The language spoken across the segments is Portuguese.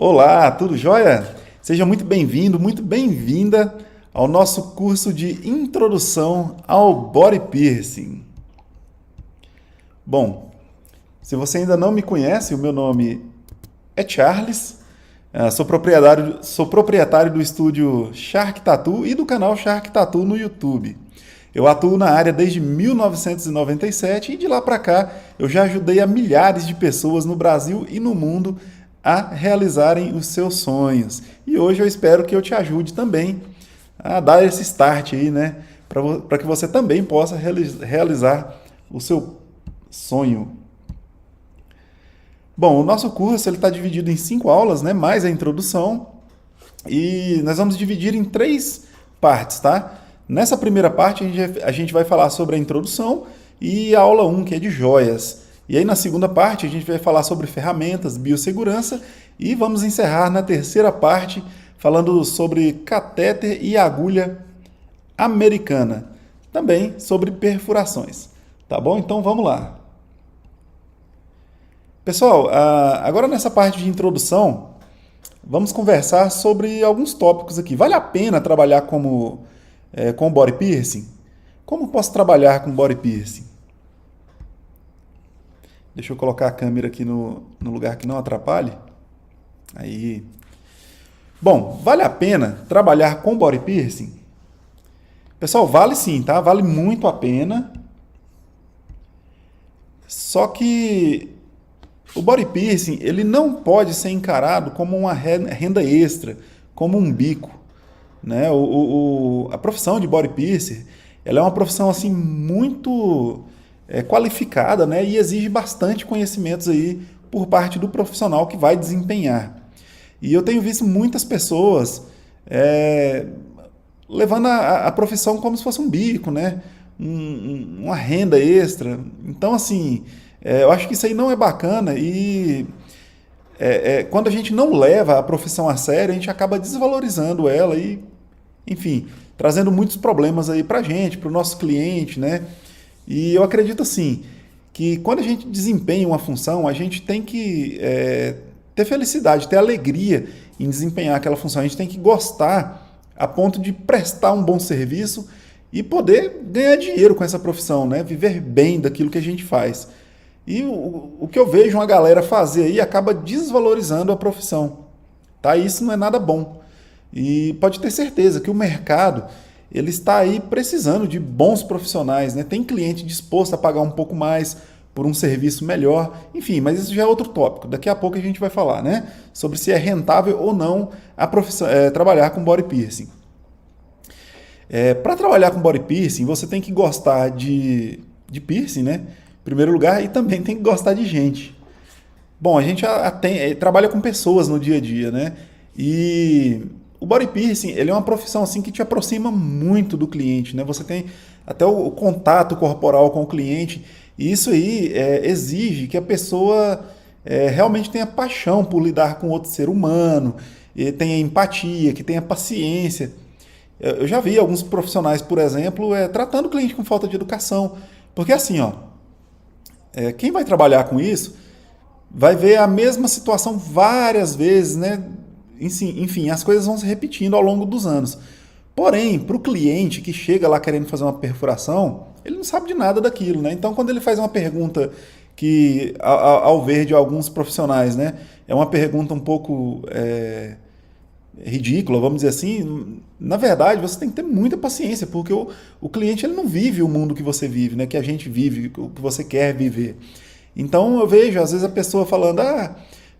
Olá, tudo jóia? Seja muito bem-vindo, muito bem-vinda ao nosso curso de Introdução ao Body Piercing. Bom, se você ainda não me conhece, o meu nome é Charles, sou proprietário do estúdio Shark Tattoo e do canal Shark Tattoo no YouTube. Eu atuo na área desde 1997 e de lá para cá eu já ajudei a milhares de pessoas no Brasil e no mundo a realizarem os seus sonhos. E hoje eu espero que eu te ajude também a dar esse start aí, né? Para que você também possa realizar o seu sonho. Bom, o nosso curso está dividido em 5 aulas, né? Mais a introdução. E nós vamos dividir em 3 partes, tá? Nessa primeira parte a gente vai falar sobre a introdução e a aula 1, que é de joias. E aí na segunda parte a gente vai falar sobre ferramentas, biossegurança e vamos encerrar na terceira parte falando sobre catéter e agulha americana. Também sobre perfurações. Tá bom? Então vamos lá. Pessoal, agora nessa parte de introdução, vamos conversar sobre alguns tópicos aqui. Vale a pena trabalhar com body piercing? Como posso trabalhar com body piercing? Deixa eu colocar a câmera aqui no lugar que não atrapalhe. Aí. Bom, vale a pena trabalhar com body piercing? Pessoal, vale sim, tá? Vale muito a pena. Só que o body piercing, ele não pode ser encarado como uma renda extra, como um bico, né? A profissão de body piercer, ela é uma profissão assim muito qualificada, né? E exige bastante conhecimentos aí por parte do profissional que vai desempenhar. E eu tenho visto muitas pessoas levando a profissão como se fosse um bico, né? Uma renda extra. Então, assim, eu acho que isso aí não é bacana e quando a gente não leva a profissão a sério, a gente acaba desvalorizando ela e, enfim, trazendo muitos problemas aí pra gente, pro nosso cliente, né? E eu acredito, assim, que quando a gente desempenha uma função, a gente tem que ter felicidade, ter alegria em desempenhar aquela função. A gente tem que gostar a ponto de prestar um bom serviço e poder ganhar dinheiro com essa profissão, né? Viver bem daquilo que a gente faz. E o que eu vejo uma galera fazer aí acaba desvalorizando a profissão. Tá? Isso não é nada bom. E pode ter certeza que o mercado ele está aí precisando de bons profissionais, né? Tem cliente disposto a pagar um pouco mais por um serviço melhor. Enfim, mas isso já é outro tópico. Daqui a pouco a gente vai falar, né? Sobre se é rentável ou não a profissão, trabalhar com body piercing. Para trabalhar com body piercing, você tem que gostar de piercing, né? Em primeiro lugar, e também tem que gostar de gente. Bom, a gente trabalha com pessoas no dia a dia, né? E o body piercing, ele é uma profissão assim que te aproxima muito do cliente, né? Você tem até o contato corporal com o cliente, e isso aí exige que a pessoa realmente tenha paixão por lidar com outro ser humano, e tenha empatia, que tenha paciência. Eu já vi alguns profissionais, por exemplo, tratando o cliente com falta de educação, porque assim, ó, quem vai trabalhar com isso vai ver a mesma situação várias vezes, né? Enfim, as coisas vão se repetindo ao longo dos anos. Porém, para o cliente que chega lá querendo fazer uma perfuração, ele não sabe de nada daquilo, né? Então, quando ele faz uma pergunta que, ao ver de alguns profissionais, né, é uma pergunta um pouco ridícula, vamos dizer assim, na verdade, você tem que ter muita paciência, porque o cliente ele não vive o mundo que você vive, né? Que a gente vive, o que você quer viver. Então, eu vejo, às vezes, a pessoa falando,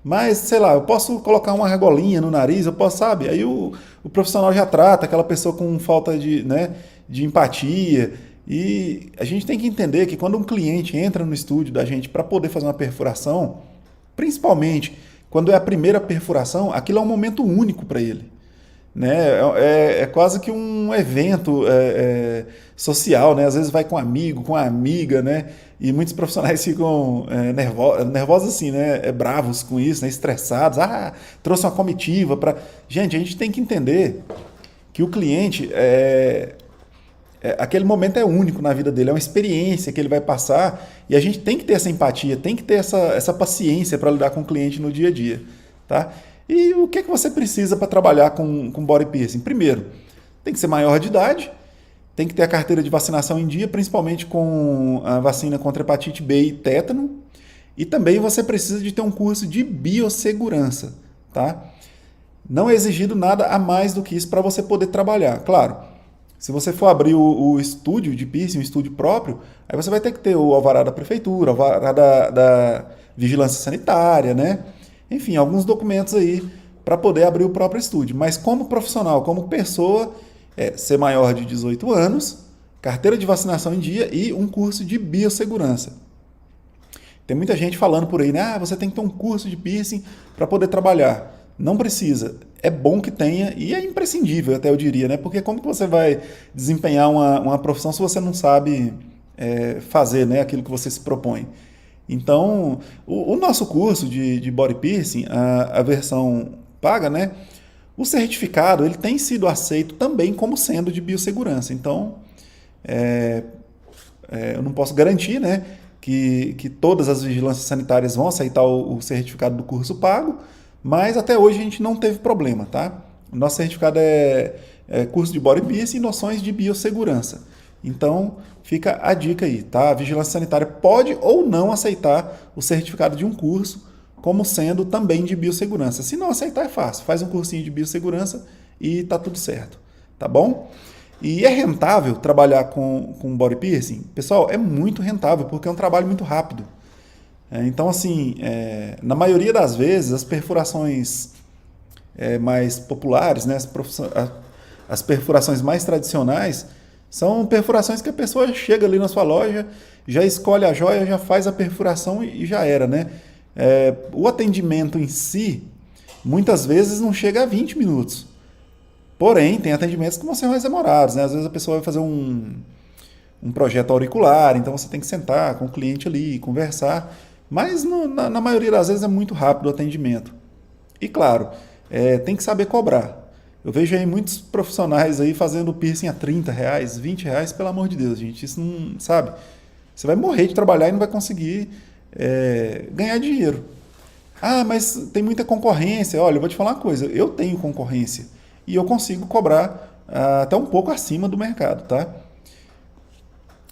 mas, sei lá, eu posso colocar uma argolinha no nariz, eu posso, sabe? Aí o profissional já trata aquela pessoa com falta de empatia. E a gente tem que entender que quando um cliente entra no estúdio da gente para poder fazer uma perfuração, principalmente quando é a primeira perfuração, aquilo é um momento único para ele. Né? É quase que um evento social, né? Às vezes vai com um amigo, com uma amiga, né? E muitos profissionais ficam nervosos assim, né? Bravos com isso, né? Estressados. Trouxe uma comitiva para... Gente, a gente tem que entender que o cliente, aquele momento é único na vida dele, é uma experiência que ele vai passar e a gente tem que ter essa empatia, tem que ter essa paciência para lidar com o cliente no dia a dia, tá? E o que você precisa para trabalhar com body piercing? Primeiro, tem que ser maior de idade, tem que ter a carteira de vacinação em dia, principalmente com a vacina contra hepatite B e tétano. E também você precisa de ter um curso de biossegurança, tá? Não é exigido nada a mais do que isso para você poder trabalhar. Claro, se você for abrir o estúdio de piercing, um estúdio próprio, aí você vai ter que ter o alvará da prefeitura, o alvará da vigilância sanitária, né? Enfim, alguns documentos aí para poder abrir o próprio estúdio. Mas como profissional, como pessoa, ser maior de 18 anos, carteira de vacinação em dia e um curso de biossegurança. Tem muita gente falando por aí, né? Ah, você tem que ter um curso de piercing para poder trabalhar. Não precisa. É bom que tenha e é imprescindível, até eu diria, né? Porque como que você vai desempenhar uma profissão se você não sabe fazer, né, aquilo que você se propõe? Então, o nosso curso de body piercing, a versão paga, né? O certificado ele tem sido aceito também como sendo de biossegurança. Então, eu não posso garantir, né, que todas as vigilâncias sanitárias vão aceitar o certificado do curso pago, mas até hoje a gente não teve problema, tá? O nosso certificado é curso de body piercing e noções de biossegurança. Então, fica a dica aí, tá? A vigilância sanitária pode ou não aceitar o certificado de um curso como sendo também de biossegurança. Se não aceitar, é fácil. Faz um cursinho de biossegurança e tá tudo certo, tá bom? E é rentável trabalhar com body piercing? Pessoal, é muito rentável, porque é um trabalho muito rápido. Então, assim, na maioria das vezes, as perfurações mais populares, né, as perfurações mais tradicionais, são perfurações que a pessoa chega ali na sua loja, já escolhe a joia, já faz a perfuração e já era, né? O atendimento em si, muitas vezes não chega a 20 minutos. Porém, tem atendimentos que vão ser mais demorados, né? Às vezes a pessoa vai fazer um projeto auricular, então você tem que sentar com o cliente ali, conversar. Mas na maioria das vezes é muito rápido o atendimento. E claro, tem que saber cobrar. Eu vejo aí muitos profissionais aí fazendo piercing a R$ 30, R$ 20, pelo amor de Deus, gente. Isso não, sabe? Você vai morrer de trabalhar e não vai conseguir ganhar dinheiro. Ah, mas tem muita concorrência. Olha, eu vou te falar uma coisa. Eu tenho concorrência e eu consigo cobrar até um pouco acima do mercado, tá?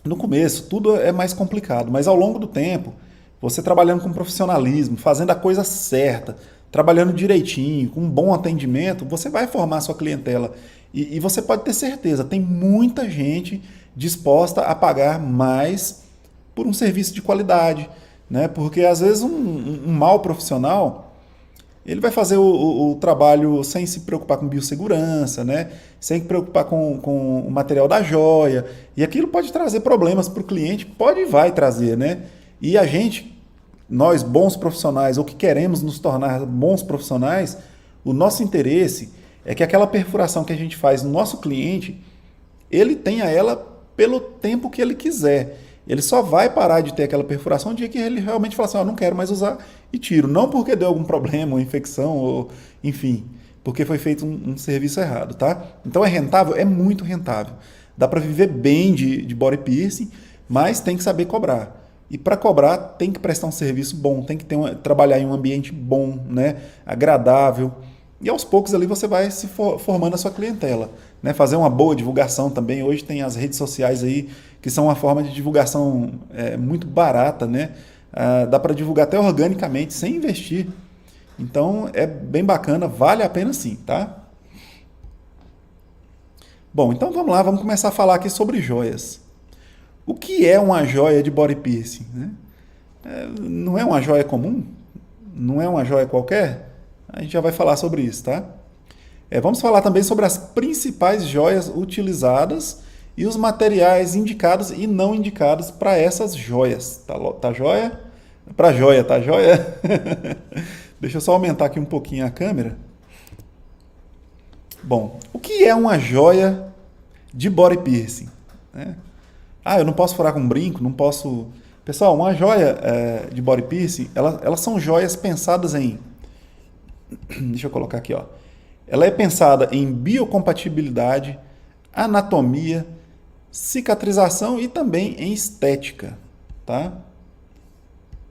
No começo, tudo é mais complicado, mas ao longo do tempo, você trabalhando com profissionalismo, fazendo a coisa certa, trabalhando direitinho, com um bom atendimento, você vai formar a sua clientela. E você pode ter certeza, tem muita gente disposta a pagar mais por um serviço de qualidade, né? Porque às vezes um mau profissional, ele vai fazer o trabalho sem se preocupar com biossegurança, né? Sem se preocupar com o material da joia. E aquilo pode trazer problemas para o cliente, pode e vai trazer, né? E a gente, nós bons profissionais, ou que queremos nos tornar bons profissionais, o nosso interesse é que aquela perfuração que a gente faz no nosso cliente, ele tenha ela pelo tempo que ele quiser. Ele só vai parar de ter aquela perfuração no dia que ele realmente falar assim, não quero mais usar e tiro. Não porque deu algum problema, ou infecção, ou enfim, porque foi feito um serviço errado, tá? Então é rentável? É muito rentável. Dá para viver bem de body piercing, mas tem que saber cobrar. E para cobrar tem que prestar um serviço bom, tem que trabalhar em um ambiente bom, né? Agradável. E aos poucos ali você vai se formando a sua clientela, né? Fazer uma boa divulgação também. Hoje tem as redes sociais aí que são uma forma de divulgação muito barata, né? Dá para divulgar até organicamente, sem investir. Então é bem bacana, vale a pena sim, tá? Bom, então vamos lá, vamos começar a falar aqui sobre joias. O que é uma joia de body piercing, né? Não é uma joia comum? Não é uma joia qualquer? A gente já vai falar sobre isso, tá? Vamos falar também sobre as principais joias utilizadas e os materiais indicados e não indicados para essas joias. Tá joia? Para joia, tá joia? Deixa eu só aumentar aqui um pouquinho a câmera. Bom, o que é uma joia de body piercing, né? Eu não posso furar com um brinco, não posso... Pessoal, uma joia de body piercing, elas são joias pensadas em... Deixa eu colocar aqui, ó. Ela é pensada em biocompatibilidade, anatomia, cicatrização e também em estética, tá?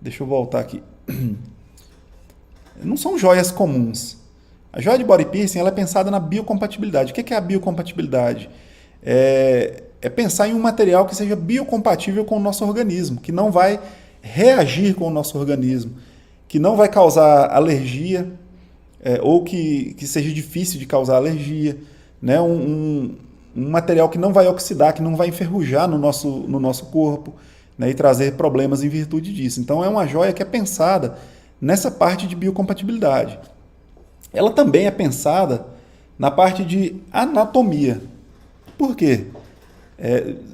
Deixa eu voltar aqui. Não são joias comuns. A joia de body piercing ela é pensada na biocompatibilidade. O que é a biocompatibilidade? É pensar em um material que seja biocompatível com o nosso organismo, que não vai reagir com o nosso organismo, que não vai causar alergia, ou que seja difícil de causar alergia, né? Um material que não vai oxidar, que não vai enferrujar no nosso corpo, né? E trazer problemas em virtude disso. Então é uma joia que é pensada nessa parte de biocompatibilidade. Ela também é pensada na parte de anatomia. Por quê?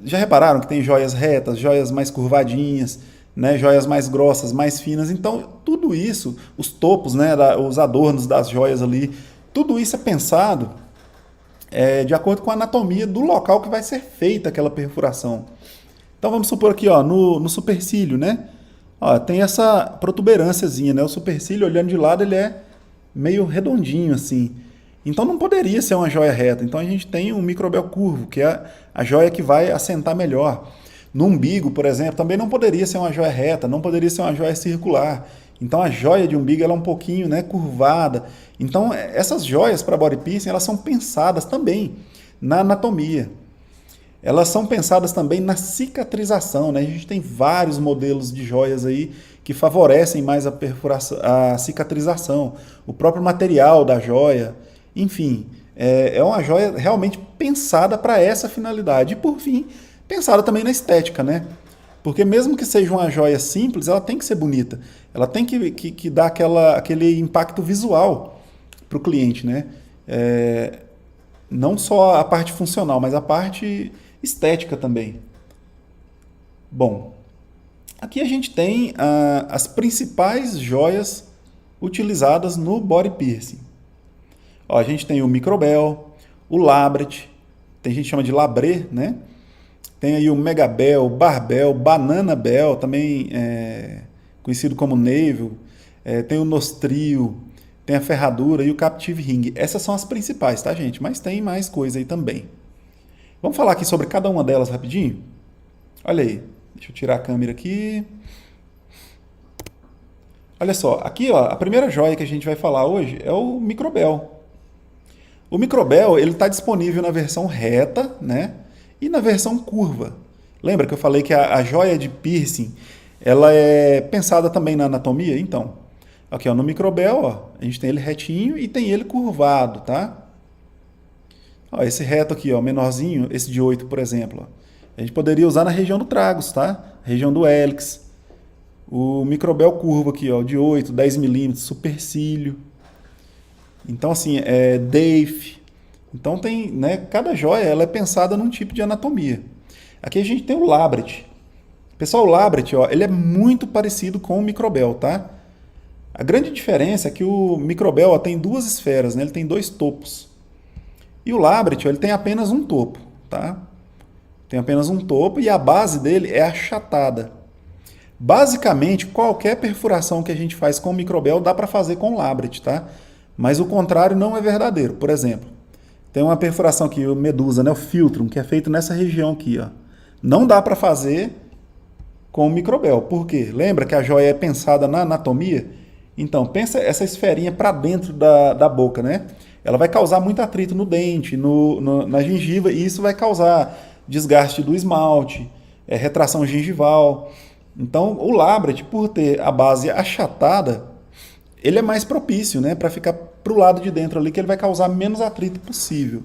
Já repararam que tem joias retas, joias mais curvadinhas, né, joias mais grossas, mais finas? Então, tudo isso, os topos, né, os adornos das joias ali, tudo isso é pensado de acordo com a anatomia do local que vai ser feita aquela perfuração. Então, vamos supor aqui, ó, no supercílio, né? Ó, tem essa protuberânciazinha, né? O supercílio, olhando de lado, ele é meio redondinho, assim. Então não poderia ser uma joia reta. Então a gente tem um microbel curvo, que é a joia que vai assentar melhor. No umbigo, por exemplo, também não poderia ser uma joia reta, não poderia ser uma joia circular. Então a joia de umbigo ela é um pouquinho, né, curvada. Então essas joias para body piercing, elas são pensadas também na anatomia. Elas são pensadas também na cicatrização, né? A gente tem vários modelos de joias aí que favorecem mais a perfuração, a cicatrização, o próprio material da joia, enfim, é uma joia realmente pensada para essa finalidade. E por fim, pensada também na estética, né? Porque mesmo que seja uma joia simples, ela tem que ser bonita, ela tem que dar aquele impacto visual para o cliente, né? Não só a parte funcional, mas a parte estética também. Bom, aqui a gente tem as principais joias utilizadas no body piercing. Ó, a gente tem o microbel, o labret, tem gente que chama de labré, né? Tem aí o megabel, barbel, bananabel, também conhecido como navel, tem o nostril, tem a ferradura e o captive ring. Essas são as principais, tá, gente? Mas tem mais coisa aí também. Vamos falar aqui sobre cada uma delas rapidinho? Olha aí, deixa eu tirar a câmera aqui. Olha só, aqui ó, a primeira joia que a gente vai falar hoje é o microbel. O microbel ele está disponível na versão reta, né, e na versão curva. Lembra que eu falei que a joia de piercing ela é pensada também na anatomia? Então, aqui ó, no microbel ó, a gente tem ele retinho e tem ele curvado, tá? Ó, esse reto aqui, ó, menorzinho, esse de 8, por exemplo, ó, a gente poderia usar na região do tragus, tá? Região do hélix. O microbel curvo aqui, ó, de 8, 10 milímetros, supercílio. Então, assim, DAIF. Então, tem, né, cada joia ela é pensada num tipo de anatomia. Aqui a gente tem o labret. Pessoal, o labret, ó, ele é muito parecido com o microbel, tá? A grande diferença é que o microbel ó, tem duas esferas, né? Ele tem dois topos. E o labret, ó, ele tem apenas um topo, tá? Tem apenas um topo e a base dele é achatada. Basicamente, qualquer perfuração que a gente faz com o microbel dá para fazer com o labret, tá? Mas o contrário não é verdadeiro. Por exemplo, tem uma perfuração aqui, o medusa, né, o filtrum, que é feito nessa região aqui, ó. Não dá para fazer com o microbel. Por quê? Lembra que a joia é pensada na anatomia? Então, pensa essa esferinha para dentro da boca, né? Ela vai causar muito atrito no dente, na gengiva, e isso vai causar desgaste do esmalte, retração gengival. Então, o labret, por ter a base achatada, ele é mais propício, né, para ficar para o lado de dentro ali, que ele vai causar menos atrito possível.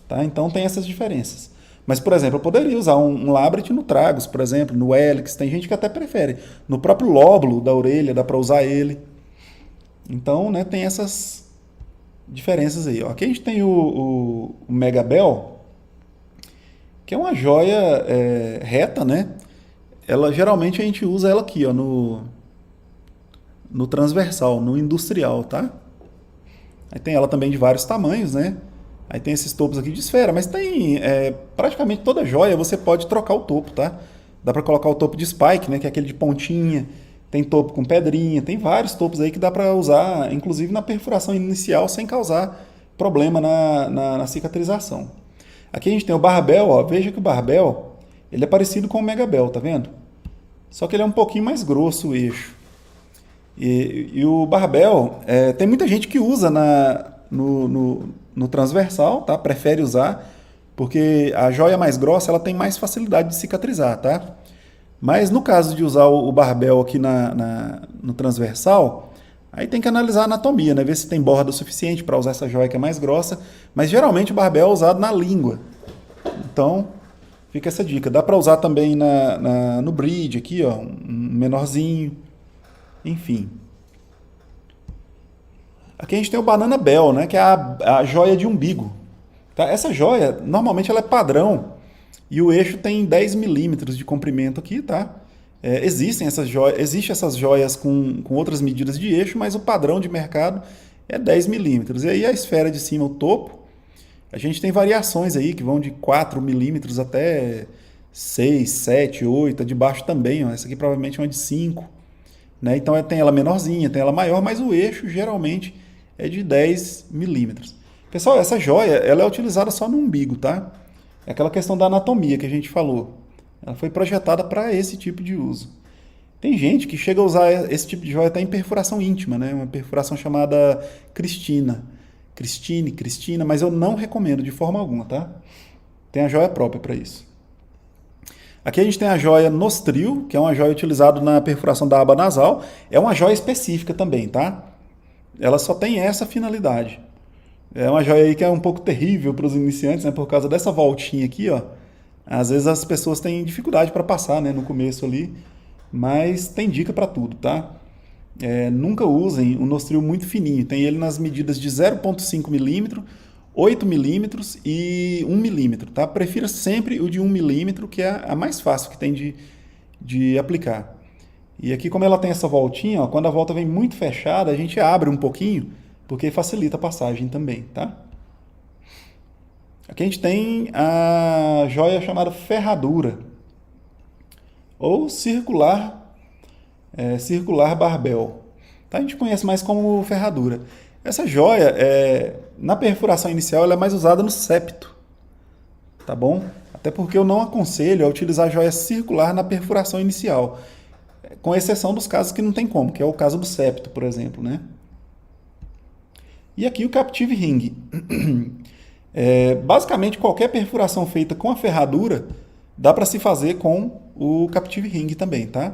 Tá? Então, tem essas diferenças. Mas, por exemplo, eu poderia usar um labret no tragus, por exemplo, no hélix. Tem gente que até prefere. No próprio lóbulo da orelha, dá para usar ele. Então, né, tem essas diferenças aí. Ó. Aqui a gente tem o megabel, que é uma joia reta, né? Ela geralmente a gente usa ela aqui, ó, no transversal, no industrial, tá? Aí tem ela também de vários tamanhos, né? Aí tem esses topos aqui de esfera, mas tem praticamente toda joia você pode trocar o topo, tá? Dá para colocar o topo de spike, né? Que é aquele de pontinha. Tem topo com pedrinha, tem vários topos aí que dá para usar, inclusive na perfuração inicial, sem causar problema na cicatrização. Aqui a gente tem o barbel, ó. Veja que o barbel ele é parecido com o megabel, tá vendo? Só que ele é um pouquinho mais grosso o eixo. E o barbel, tem muita gente que usa no transversal, tá? Prefere usar, porque a joia mais grossa ela tem mais facilidade de cicatrizar, tá? Mas no caso de usar o barbel aqui no transversal, aí tem que analisar a anatomia, né? Ver se tem borda o suficiente para usar essa joia que é mais grossa. Mas geralmente o barbel é usado na língua. Então, fica essa dica. Dá para usar também no bridge aqui, ó, um menorzinho. Enfim. Aqui a gente tem o Banana Bell, né? Que é a joia de umbigo. Tá? Essa joia, normalmente ela é padrão. E o eixo tem 10 milímetros de comprimento aqui, tá? Existem essas joias com outras medidas de eixo, mas o padrão de mercado é 10 milímetros. E aí a esfera de cima, o topo, a gente tem variações aí que vão de 4 milímetros até 6, 7, 8. A de baixo também, ó. Essa aqui provavelmente é uma de 5. Né? Então tem ela menorzinha, tem ela maior, mas o eixo geralmente é de 10 milímetros. Pessoal, essa joia ela é utilizada só no umbigo, tá? É aquela questão da anatomia que a gente falou. Ela foi projetada para esse tipo de uso. Tem gente que chega a usar esse tipo de joia até em perfuração íntima, né? Uma perfuração chamada Cristina, mas eu não recomendo de forma alguma, tá? Tem a joia própria para isso. Aqui a gente tem a joia Nostril, que é uma joia utilizada na perfuração da aba nasal. É uma joia específica também, tá? Ela só tem essa finalidade. É uma joia aí que é um pouco terrível para os iniciantes, né? Por causa dessa voltinha aqui, ó. Às vezes as pessoas têm dificuldade para passar, né? No começo ali. Mas tem dica para tudo, tá? Nunca usem um nostril muito fininho. Tem ele nas medidas de 0,5 milímetro, 8 milímetros e 1 milímetro, tá? Prefira sempre o de 1 milímetro, que é a mais fácil que tem de aplicar. E aqui, como ela tem essa voltinha, ó, quando a volta vem muito fechada, a gente abre um pouquinho, porque facilita a passagem também, tá? Aqui a gente tem a joia chamada ferradura, ou circular barbel. Tá? A gente conhece mais como ferradura. Essa joia, na perfuração inicial, ela é mais usada no septo, tá bom? Até porque eu não aconselho a utilizar joia circular na perfuração inicial, com exceção dos casos que não tem como, que é o caso do septo, por exemplo, né? E aqui o Captive Ring. Basicamente, qualquer perfuração feita com a ferradura dá para se fazer com o Captive Ring também, tá?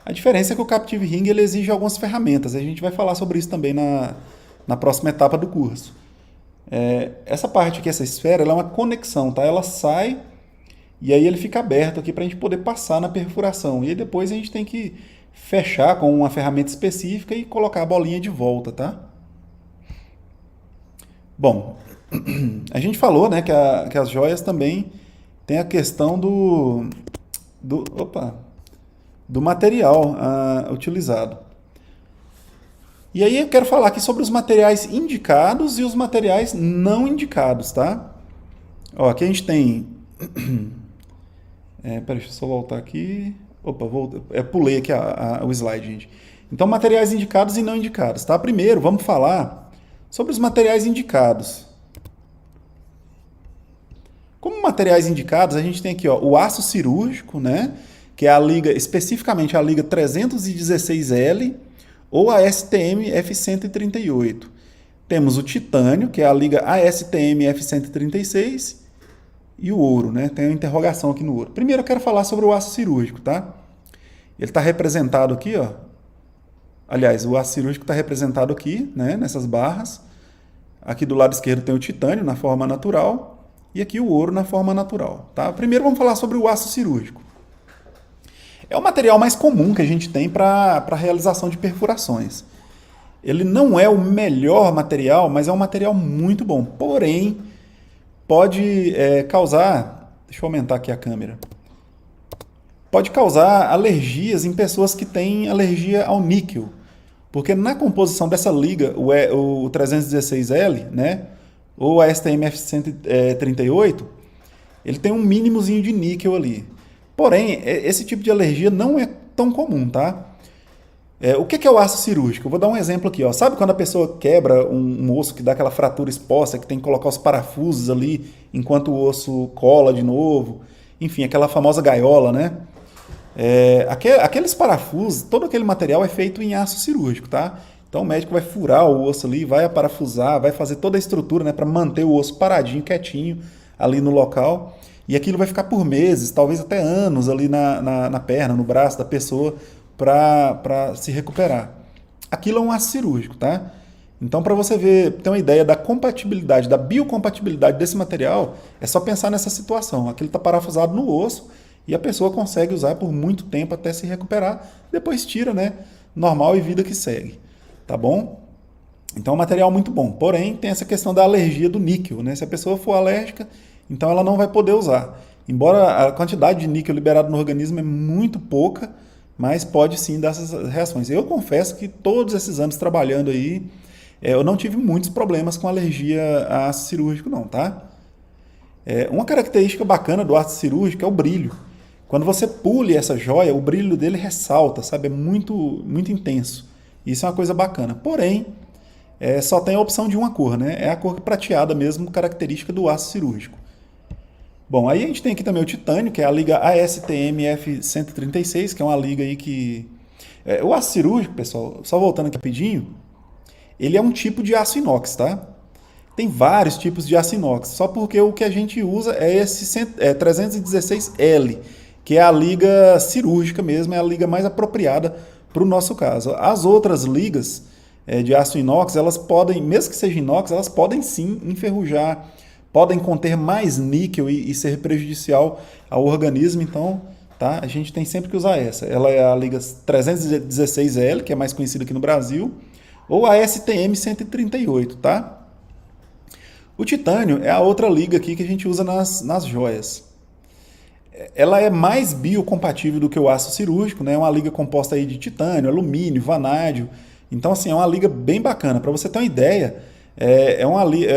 A diferença é que o Captive Ring ele exige algumas ferramentas. A gente vai falar sobre isso também na próxima etapa do curso. Essa parte aqui, essa esfera, ela é uma conexão, tá? Ela sai e aí ele fica aberto aqui para a gente poder passar na perfuração. E aí depois a gente tem que fechar com uma ferramenta específica e colocar a bolinha de volta, tá? Bom, a gente falou, né, que as joias também tem a questão do material utilizado. E aí eu quero falar aqui sobre os materiais indicados e os materiais não indicados, tá? Ó, aqui a gente tem... Peraí, deixa eu só voltar aqui. Opa, pulei aqui o slide, gente. Então, materiais indicados e não indicados, tá? Primeiro, vamos falar sobre os materiais indicados. Como materiais indicados, a gente tem aqui, ó, o aço cirúrgico, né? Que é a liga, especificamente a liga 316L ou a STM F138. Temos o titânio, que é a liga ASTM F136 e o ouro, né? Tem uma interrogação aqui no ouro. Primeiro eu quero falar sobre o aço cirúrgico, tá? Ele está representado aqui, ó. Aliás, o aço cirúrgico está representado aqui, né? Nessas barras. Aqui do lado esquerdo tem o titânio na forma natural e aqui o ouro na forma natural, tá? Primeiro vamos falar sobre o aço cirúrgico. É o material mais comum que a gente tem para a realização de perfurações. Ele não é o melhor material, mas é um material muito bom. Porém, pode causar... Deixa eu aumentar aqui a câmera. Pode causar alergias em pessoas que têm alergia ao níquel. Porque na composição dessa liga, o 316L, né, ou a STM F138, ele tem um mínimozinho de níquel ali. Porém, esse tipo de alergia não é tão comum, tá? O que é o aço cirúrgico? Eu vou dar um exemplo aqui, ó. Sabe quando a pessoa quebra um osso que dá aquela fratura exposta, que tem que colocar os parafusos ali enquanto o osso cola de novo? Enfim, aquela famosa gaiola, né? Aqueles parafusos, todo aquele material é feito em aço cirúrgico, tá? Então o médico vai furar o osso ali, vai aparafusar, vai fazer toda a estrutura, né, para manter o osso paradinho, quietinho ali no local. E aquilo vai ficar por meses, talvez até anos ali na perna, no braço da pessoa para se recuperar. Aquilo é um ácido cirúrgico, tá? Então, para você ver, ter uma ideia da compatibilidade, da biocompatibilidade desse material, é só pensar nessa situação. Aquilo está parafusado no osso e a pessoa consegue usar por muito tempo até se recuperar, depois tira, né? Normal e vida que segue. Tá bom? Então é um material muito bom. Porém, tem essa questão da alergia do níquel, né? Se a pessoa for alérgica, então ela não vai poder usar. Embora a quantidade de níquel liberado no organismo é muito pouca, mas pode sim dar essas reações. Eu confesso que todos esses anos trabalhando aí, eu não tive muitos problemas com alergia a ácido cirúrgico não, tá? Uma característica bacana do ácido cirúrgico é o brilho. Quando você pule essa joia, o brilho dele ressalta, sabe? É muito, muito intenso. Isso é uma coisa bacana. Porém, só tem a opção de uma cor, né? É a cor prateada mesmo, característica do ácido cirúrgico. Bom, aí a gente tem aqui também o titânio, que é a liga ASTM-F136, que é uma liga aí que... o ácido cirúrgico, pessoal, só voltando aqui rapidinho, ele é um tipo de aço inox, tá? Tem vários tipos de aço inox, só porque o que a gente usa é esse 316L, que é a liga cirúrgica mesmo, é a liga mais apropriada para o nosso caso. As outras ligas de aço inox, elas podem, mesmo que seja inox, elas podem sim enferrujar, podem conter mais níquel e ser prejudicial ao organismo, então tá? A gente tem sempre que usar essa. Ela é a liga 316L, que é mais conhecida aqui no Brasil, ou a STM 138, tá? O titânio é a outra liga aqui que a gente usa nas joias. Ela é mais biocompatível do que o aço cirúrgico, né? É uma liga composta aí de titânio, alumínio, vanádio. Então, assim, é uma liga bem bacana. Para você ter uma ideia,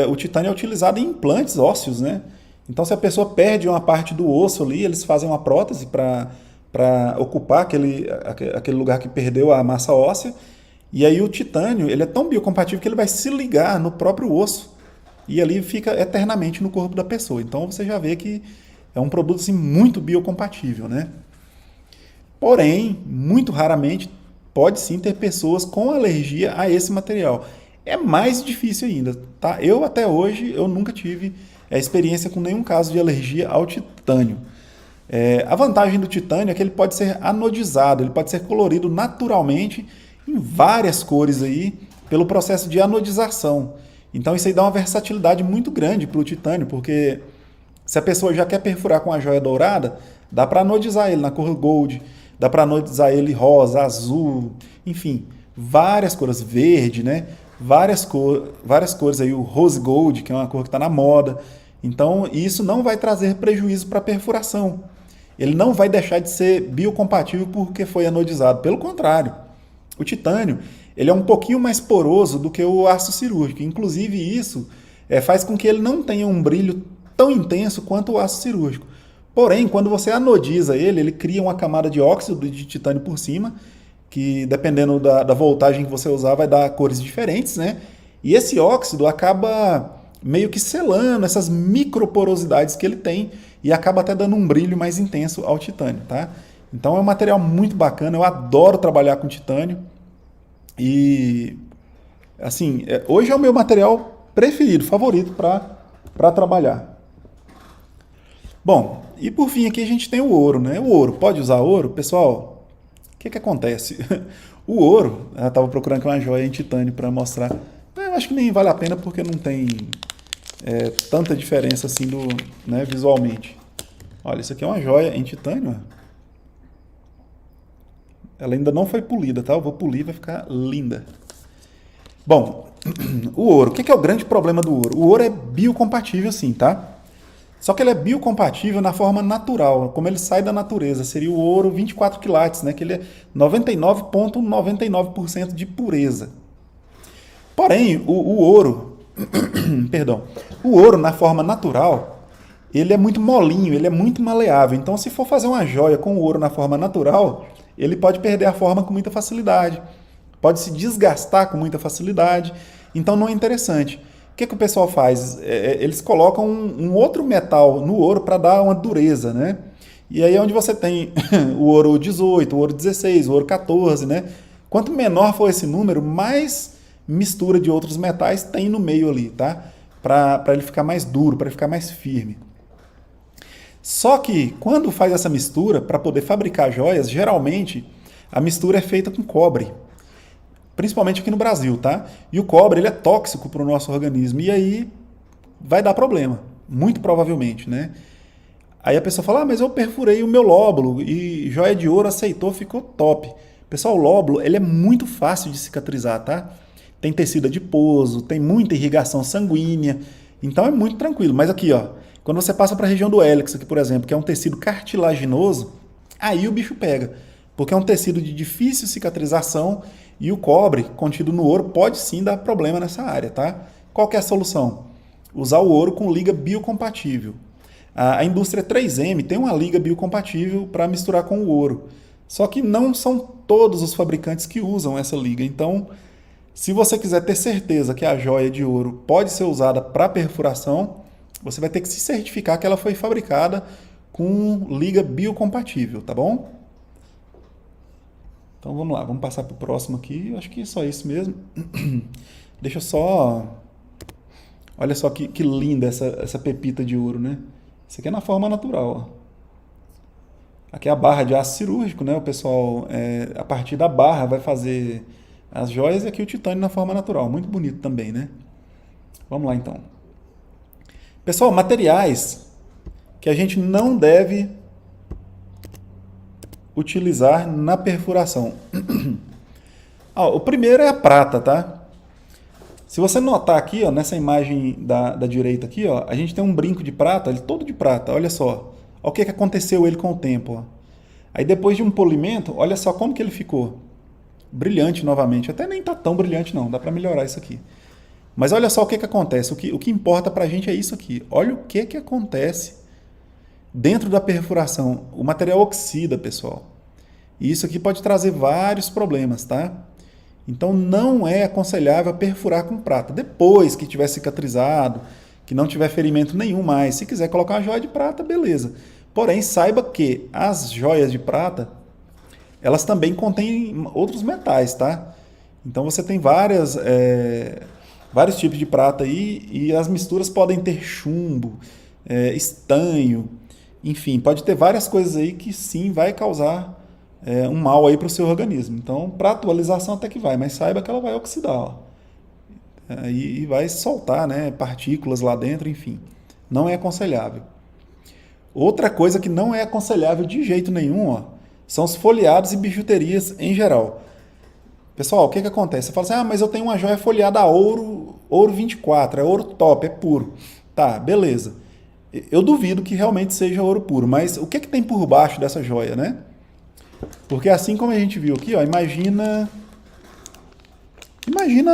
o titânio é utilizado em implantes ósseos, né? Então, se a pessoa perde uma parte do osso ali, eles fazem uma prótese para ocupar aquele lugar que perdeu a massa óssea. E aí o titânio, ele é tão biocompatível que ele vai se ligar no próprio osso e ali fica eternamente no corpo da pessoa. Então, você já vê que é um produto assim, muito biocompatível, né? Porém, muito raramente, pode sim ter pessoas com alergia a esse material. É mais difícil ainda, tá? Eu até hoje, eu nunca tive experiência com nenhum caso de alergia ao titânio. A vantagem do titânio é que ele pode ser anodizado, ele pode ser colorido naturalmente em várias cores aí, pelo processo de anodização. Então isso aí dá uma versatilidade muito grande para o titânio, porque se a pessoa já quer perfurar com a joia dourada, dá para anodizar ele na cor gold, dá para anodizar ele rosa, azul, enfim, várias cores, verde, né? Várias cores aí, o rose gold, que é uma cor que está na moda. Então, isso não vai trazer prejuízo para a perfuração. Ele não vai deixar de ser biocompatível porque foi anodizado. Pelo contrário, o titânio ele é um pouquinho mais poroso do que o aço cirúrgico. Inclusive, isso faz com que ele não tenha um brilho tão intenso quanto o aço cirúrgico. Porém, quando você anodiza ele, ele cria uma camada de óxido de titânio por cima, que dependendo da voltagem que você usar, vai dar cores diferentes, né? E esse óxido acaba meio que selando essas microporosidades que ele tem e acaba até dando um brilho mais intenso ao titânio, tá? Então é um material muito bacana, eu adoro trabalhar com titânio e, assim, hoje é o meu material preferido, favorito para trabalhar. Bom, e por fim aqui a gente tem o ouro, né? O ouro, pode usar ouro? Pessoal, o que acontece? O ouro, eu estava procurando aqui uma joia em titânio para mostrar. Eu acho que nem vale a pena porque não tem tanta diferença assim né, visualmente. Olha, isso aqui é uma joia em titânio. Ela ainda não foi polida, tá? Eu vou polir, vai ficar linda. Bom, o ouro. O que é o grande problema do ouro? O ouro é biocompatível sim, tá? Só que ele é biocompatível na forma natural, como ele sai da natureza. Seria o ouro 24 quilates, né? Que ele é 99,99% de pureza. Porém, o ouro, perdão, o ouro na forma natural, ele é muito molinho, ele é muito maleável. Então, se for fazer uma joia com o ouro na forma natural, ele pode perder a forma com muita facilidade, pode se desgastar com muita facilidade. Então, não é interessante. O que o pessoal faz? Eles colocam um outro metal no ouro para dar uma dureza, né? E aí é onde você tem o ouro 18, o ouro 16, o ouro 14, né? Quanto menor for esse número, mais mistura de outros metais tem no meio ali, tá? Para ele ficar mais duro, para ele ficar mais firme. Só que quando faz essa mistura, para poder fabricar joias, geralmente a mistura é feita com cobre. Principalmente aqui no Brasil, tá? E o cobre, ele é tóxico para o nosso organismo. E aí vai dar problema, muito provavelmente, né? Aí a pessoa fala, mas eu perfurei o meu lóbulo e joia de ouro aceitou, ficou top. Pessoal, o lóbulo, ele é muito fácil de cicatrizar, tá? Tem tecido adiposo, tem muita irrigação sanguínea, então é muito tranquilo. Mas aqui, ó, quando você passa para a região do hélix, aqui, por exemplo, que é um tecido cartilaginoso, aí o bicho pega, porque é um tecido de difícil cicatrização e o cobre contido no ouro pode sim dar problema nessa área, tá? Qual que é a solução? Usar o ouro com liga biocompatível. A indústria 3M tem uma liga biocompatível para misturar com o ouro. Só que não são todos os fabricantes que usam essa liga. Então, se você quiser ter certeza que a joia de ouro pode ser usada para perfuração, você vai ter que se certificar que ela foi fabricada com liga biocompatível, tá bom? Então vamos lá, vamos passar para o próximo aqui. Eu acho que é só isso mesmo. Deixa eu só... Olha só que linda essa pepita de ouro, né? Isso aqui é na forma natural, ó. Aqui é a barra de aço cirúrgico, né? O pessoal, a partir da barra, vai fazer as joias e aqui o titânio na forma natural. Muito bonito também, né? Vamos lá, então. Pessoal, materiais que a gente não deve utilizar na perfuração. O primeiro é a prata, tá? Se você notar aqui, ó, nessa imagem da direita aqui, ó, a gente tem um brinco de prata, ele todo de prata, olha só. Olha o que aconteceu ele com o tempo. Ó. Aí depois de um polimento, olha só como que ele ficou. Brilhante novamente. Até nem tá tão brilhante não, dá para melhorar isso aqui. Mas olha só o que acontece. O que importa para a gente é isso aqui. Olha o que acontece dentro da perfuração. O material oxida, pessoal. E isso aqui pode trazer vários problemas, tá? Então não é aconselhável perfurar com prata. Depois que tiver cicatrizado, que não tiver ferimento nenhum mais, se quiser colocar uma joia de prata, beleza. Porém, saiba que as joias de prata, elas também contêm outros metais, tá? Então você tem vários tipos de prata aí e as misturas podem ter chumbo, estanho, enfim, pode ter várias coisas aí que sim vai causar um mal aí para o seu organismo. Então, para atualização até que vai, mas saiba que ela vai oxidar, ó. E vai soltar, né, partículas lá dentro, enfim. Não é aconselhável. Outra coisa que não é aconselhável de jeito nenhum, ó, são os folheados e bijuterias em geral. Pessoal, o que acontece? Você fala assim, mas eu tenho uma joia folheada a ouro 24, é ouro top, é puro. Tá, beleza. Eu duvido que realmente seja ouro puro, mas o que tem por baixo dessa joia, né? Porque assim como a gente viu aqui, ó, imagina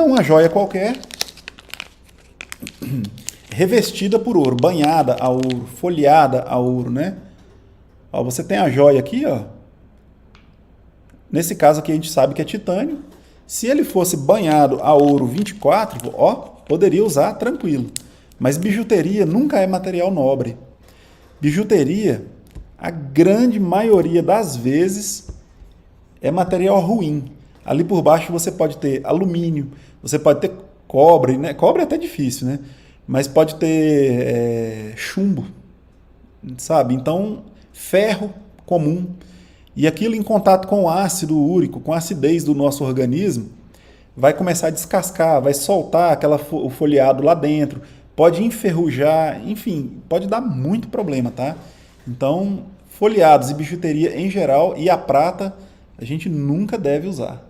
uma joia qualquer revestida por ouro, banhada a ouro, folheada a ouro, né? Ó, você tem a joia aqui, ó. Nesse caso aqui a gente sabe que é titânio. Se ele fosse banhado a ouro 24, ó, poderia usar tranquilo. Mas bijuteria nunca é material nobre. Bijuteria, a grande maioria das vezes, é material ruim. Ali por baixo você pode ter alumínio, você pode ter cobre, né? Cobre é até difícil, né? Mas pode ter chumbo, sabe? Então, ferro comum. E aquilo em contato com o ácido úrico, com a acidez do nosso organismo, vai começar a descascar, vai soltar o folheado lá dentro, pode enferrujar, enfim, pode dar muito problema, tá? Então, folheados e bijuteria em geral e a prata, a gente nunca deve usar.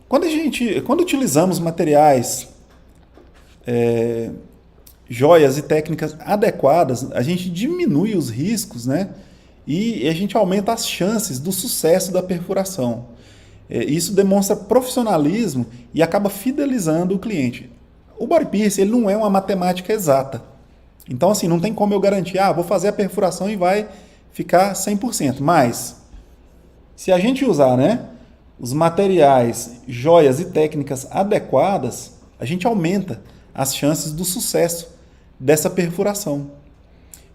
Quando utilizamos materiais, joias e técnicas adequadas, a gente diminui os riscos, né? E a gente aumenta as chances do sucesso da perfuração. Isso demonstra profissionalismo e acaba fidelizando o cliente. O body piercing, ele não é uma matemática exata. Então, assim, não tem como eu garantir, vou fazer a perfuração e vai ficar 100%. Mas, se a gente usar, né, os materiais, joias e técnicas adequadas, a gente aumenta as chances do sucesso dessa perfuração.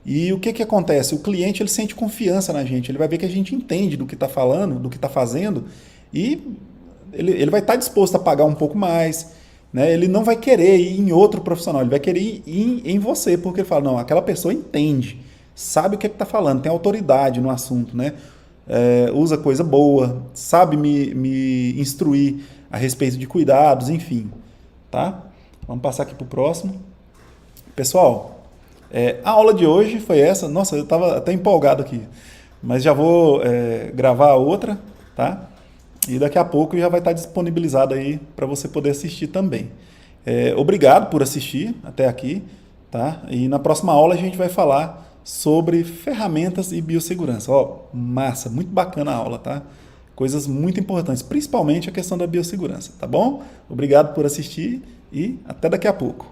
E o que que acontece? O cliente ele sente confiança na gente, ele vai ver que a gente entende do que está falando, do que está fazendo, e ele vai estar disposto a pagar um pouco mais, né? Ele não vai querer ir em outro profissional, ele vai querer ir em você, porque ele fala, não, aquela pessoa entende, sabe o que está falando, tem autoridade no assunto, né? Usa coisa boa, sabe me instruir a respeito de cuidados, enfim, tá? Vamos passar aqui para o próximo. Pessoal, a aula de hoje foi essa. Nossa, eu estava até empolgado aqui, mas já vou gravar a outra, tá? E daqui a pouco já vai estar disponibilizado aí para você poder assistir também. Obrigado por assistir até aqui, tá? E na próxima aula a gente vai falar sobre ferramentas e biossegurança. Ó, massa, muito bacana a aula, tá? Coisas muito importantes, principalmente a questão da biossegurança, tá bom? Obrigado por assistir e até daqui a pouco.